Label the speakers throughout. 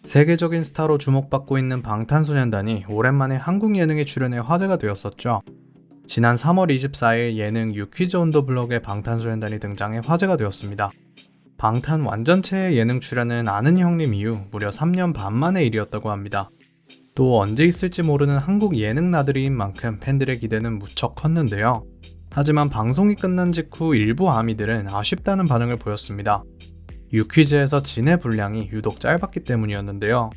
Speaker 1: 세계적인 스타로 주목받고 있는 방탄소년단이 오랜만에 한국 예능에 출연해 화제가 되었었죠. 지난 3월 24일 예능 유퀴즈 온 더 블럭에 방탄소년단이 등장해 화제가 되었습니다. 방탄 완전체의 예능 출연은 아는 형님 이후 무려 3년 반 만의 일이었다고 합니다. 또 언제 있을지 모르는 한국 예능 나들이인 만큼 팬들의 기대는 무척 컸는데요. 하지만 방송이 끝난 직후 일부 아미들은 아쉽다는 반응을 보였습니다. 유퀴즈에서 진의 분량이 유독 짧았기 때문이었는데요.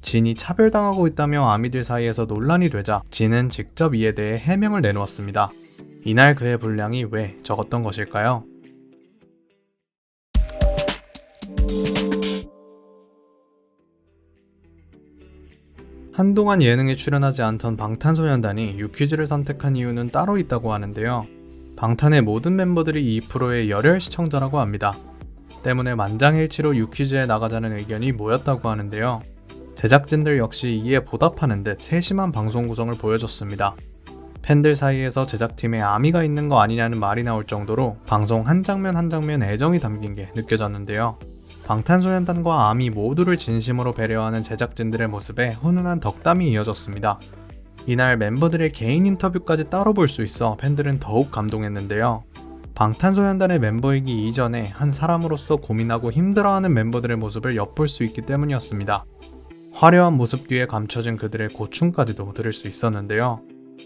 Speaker 1: 진이 차별당하고 있다며 아미들 사이에서 논란이 되자 진은 직접 이에 대해 해명을 내놓았습니다. 이날 그의 분량이 왜 적었던 것일까요? 한동안 예능에 출연하지 않던 방탄소년단이 유퀴즈를 선택한 이유는 따로 있다고 하는데요. 방탄의 모든 멤버들이 이 프로의 열혈 시청자라고 합니다. 때문에 만장일치로 유퀴즈에 나가자는 의견이 모였다고 하는데요. 제작진들 역시 이에 보답하는 듯 세심한 방송 구성을 보여줬습니다. 팬들 사이에서 제작팀에 아미가 있는 거 아니냐는 말이 나올 정도로 방송 한 장면 한 장면 애정이 담긴 게 느껴졌는데요. 방탄소년단과 아미 모두를 진심으로 배려하는 제작진들의 모습에 훈훈한 덕담이 이어졌습니다. 이날 멤버들의 개인 인터뷰까지 따로 볼 수 있어 팬들은 더욱 감동했는데요. 방탄소년단의 멤버이기 이전에 한 사람으로서 고민하고 힘들어하는 멤버들의 모습을 엿볼 수 있기 때문이었습니다. 화려한 모습 뒤에 감춰진 그들의 고충까지도 들을 수 있었는데요.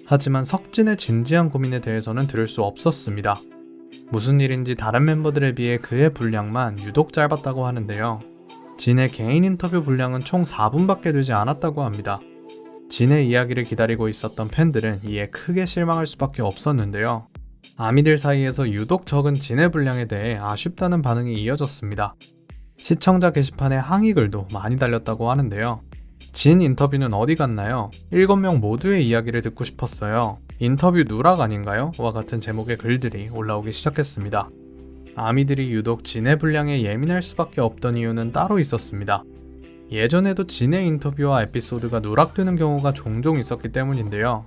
Speaker 1: 하지만 석진의 진지한 고민에 대해서는 들을 수 없었습니다. 무슨 일인지 다른 멤버들에 비해 그의 분량만 유독 짧았다고 하는데요. 진의 개인 인터뷰 분량은 총 4분밖에 되지 않았다고 합니다. 진의 이야기를 기다리고 있었던 팬들은 이에 크게 실망할 수밖에 없었는데요. 아미들 사이에서 유독 적은 진의 분량에 대해 아쉽다는 반응이 이어졌습니다. 시청자 게시판에 항의글도 많이 달렸다고 하는데요. 진 인터뷰는 어디 갔나요? 7명 모두의 이야기를 듣고 싶었어요. 인터뷰 누락 아닌가요? 와 같은 제목의 글들이 올라오기 시작했습니다. 아미들이 유독 진의 분량에 예민할 수밖에 없던 이유는 따로 있었습니다. 예전에도 진의 인터뷰와 에피소드가 누락되는 경우가 종종 있었기 때문인데요.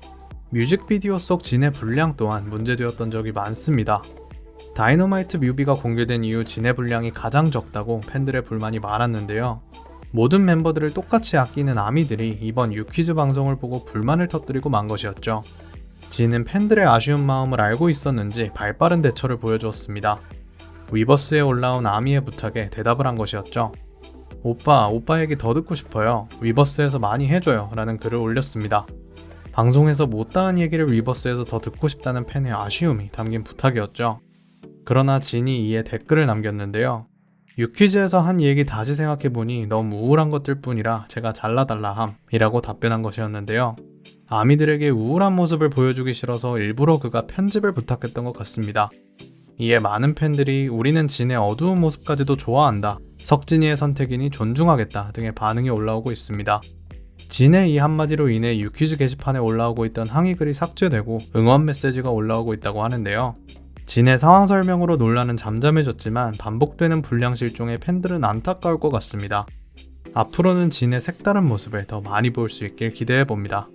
Speaker 1: 뮤직비디오 속 진의 분량 또한 문제되었던 적이 많습니다. 다이너마이트 뮤비가 공개된 이후 진의 분량이 가장 적다고 팬들의 불만이 많았는데요. 모든 멤버들을 똑같이 아끼는 아미들이 이번 유퀴즈 방송을 보고 불만을 터뜨리고 만 것이었죠. 진은 팬들의 아쉬운 마음을 알고 있었는지 발빠른 대처를 보여주었습니다. 위버스에 올라온 아미의 부탁에 대답을 한 것이었죠. 오빠 얘기 더 듣고 싶어요. 위버스에서 많이 해줘요. 라는 글을 올렸습니다. 방송에서 못다한 얘기를 위버스에서 더 듣고 싶다는 팬의 아쉬움이 담긴 부탁이었죠. 그러나 진이 이에 댓글을 남겼는데요. 유퀴즈에서 한 얘기 다시 생각해보니 너무 우울한 것들 뿐이라 제가 잘라달라 함 이라고 답변한 것이었는데요. 아미들에게 우울한 모습을 보여주기 싫어서 일부러 그가 편집을 부탁했던 것 같습니다. 이에 많은 팬들이 우리는 진의 어두운 모습까지도 좋아한다. 석진이의 선택이니 존중하겠다 등의 반응이 올라오고 있습니다. 진의 이 한마디로 인해 유퀴즈 게시판에 올라오고 있던 항의글이 삭제되고 응원 메시지가 올라오고 있다고 하는데요. 진의 상황 설명으로 논란은 잠잠해졌지만 반복되는 분량 실종에 팬들은 안타까울 것 같습니다. 앞으로는 진의 색다른 모습을 더 많이 볼 수 있길 기대해봅니다.